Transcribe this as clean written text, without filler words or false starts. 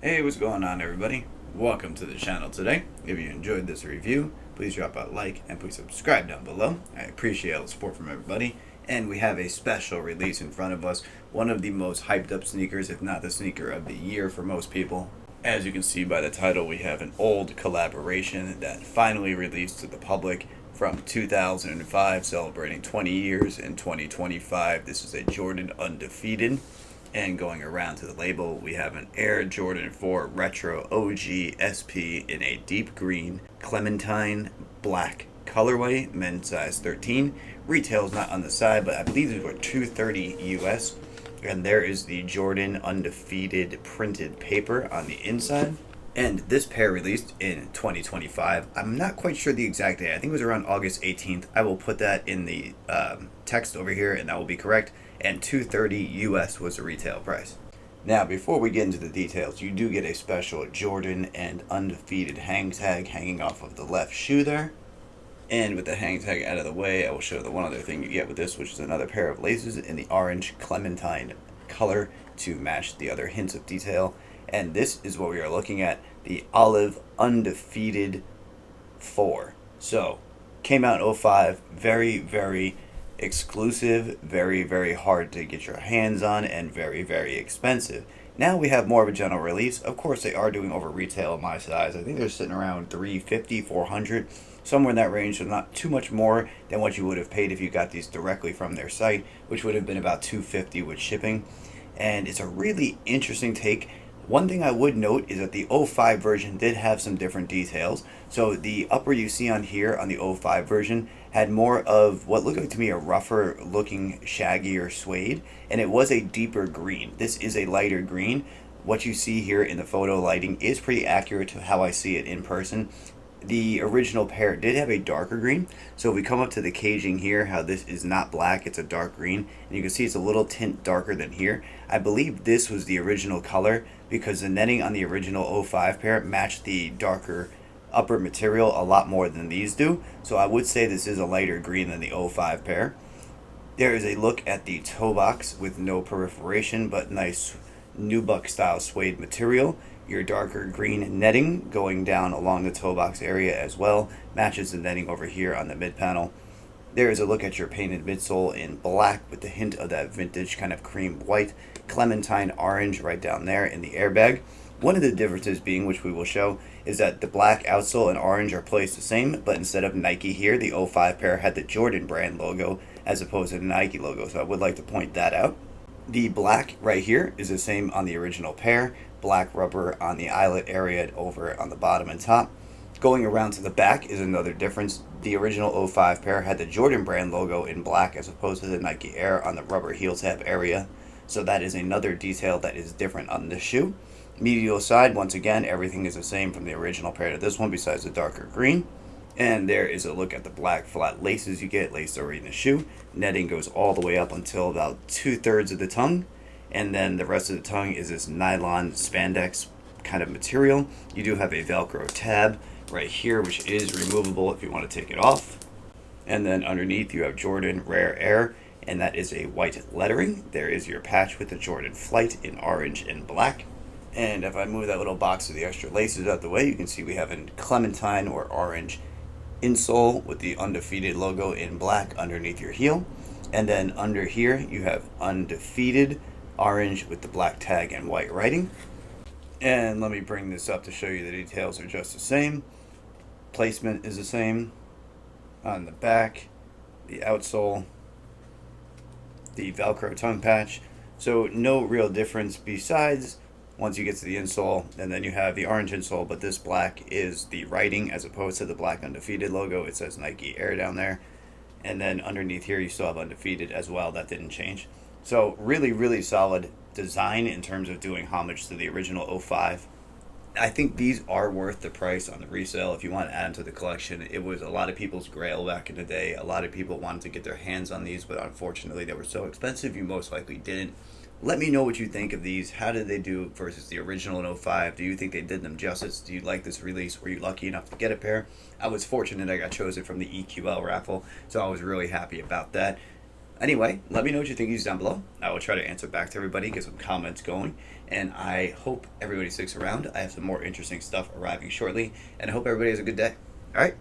Hey, what's going on, everybody? Welcome to the channel today. If you enjoyed this review, please drop a like and please subscribe down below. I appreciate all the support from everybody. And we have a special release in front of us, one of the most hyped up sneakers, if not the sneaker of the year for most people. As you can see by the title, we have an old collaboration that finally released to the public from 2005, celebrating 20 years in 2025. This is a Jordan Undefeated. And going around to the label, we have an Air Jordan 4 Retro OG SP in a deep green clementine black colorway, men's size 13. Retail's not on the side, but I believe these were $230 US. And there is the Jordan Undefeated printed paper on the inside. And this pair released in 2025. I'm not quite sure the exact date. I think it was around August 18th. I will put that in the text over here, and that will be correct. And $230 US was the retail price. Now, before we get into the details, you do get a special Jordan and Undefeated hang tag hanging off of the left shoe there. And with the hang tag out of the way, I will show the one other thing you get with this, which is another pair of laces in the orange clementine color to match the other hints of detail. And this is what we are looking at, the Olive Undefeated 4. So, came out in 05, very exclusive, very hard to get your hands on, and very expensive. Now we have more of a general release. Of course, they are doing over retail in my size. I think they're sitting around 350, 400, somewhere in that range, so not too much more than what you would have paid if you got these directly from their site, which would have been about 250 with shipping. And it's a really interesting take. One thing I would note is that the 05 version did have some different details. So the upper you see on here on the 05 version had more of what looked like to me a rougher looking shaggier suede, and it was a deeper green. This is a lighter green. What you see here in the photo lighting is pretty accurate to how I see it in person. The original pair did have a darker green, so if we come up to the caging here, how this is not black, it's a dark green, and you can see it's a little tint darker than here. I believe this was the original color because the netting on the original 05 pair matched the darker upper material a lot more than these do, so I would say this is a lighter green than the 05 pair. There is a look at the toe box with no perforation but nice nubuck style suede material. Your darker green netting going down along the toe box area as well matches the netting over here on the mid panel. There is a look at your painted midsole in black with the hint of that vintage kind of cream white clementine orange right down there in the airbag. One of the differences being, which we will show, is that the black outsole and orange are placed the same, but instead of Nike here, the 05 pair had the Jordan brand logo as opposed to the Nike logo, so I would like to point that out. The black right here is the same on the original pair. Black rubber on the eyelet area over on the bottom and top. Going around to the back is another difference. The original 05 pair had the Jordan brand logo in black as opposed to the Nike Air on the rubber heel tab area. So that is another detail that is different on this shoe. Medial side, once again, everything is the same from the original pair to this one besides the darker green. And there is a look at the black flat laces you get laced already in the shoe. Netting goes all the way up until about 2/3 of the tongue. And then the rest of the tongue is this nylon spandex kind of material. You do have a Velcro tab right here, which is removable if you want to take it off. And then underneath you have Jordan Rare Air, and that is a white lettering. There is your patch with the Jordan Flight in orange and black. And if I move that little box of the extra laces out the way, you can see we have a clementine or orange insole with the Undefeated logo in black underneath your heel. And then under here you have Undefeated orange with the black tag and white writing. And let me bring this up to show you the details are just the same. Placement is the same on the back, the outsole, the Velcro tongue patch. So no real difference besides once you get to the insole, and then you have the orange insole, but this black is the writing as opposed to the black Undefeated logo. It says Nike Air down there. And then underneath here you still have Undefeated as well. That didn't change. So really solid design in terms of doing homage to the original 05. I think these are worth the price on the resale if you want to add them to the collection. It was a lot of people's grail back in the day. A lot of people wanted to get their hands on these, but unfortunately they were so expensive you most likely didn't. Let me know what you think of these. How did they do versus the original in 05? Do you think they did them justice? Do you like this release? Were you lucky enough to get a pair? I was fortunate I got chosen from the EQL raffle, so I was really happy about that. Anyway, let me know what you think of these down below. I will try to answer back to everybody, get some comments going, and I hope everybody sticks around. I have some more interesting stuff arriving shortly, and I hope everybody has a good day. All right?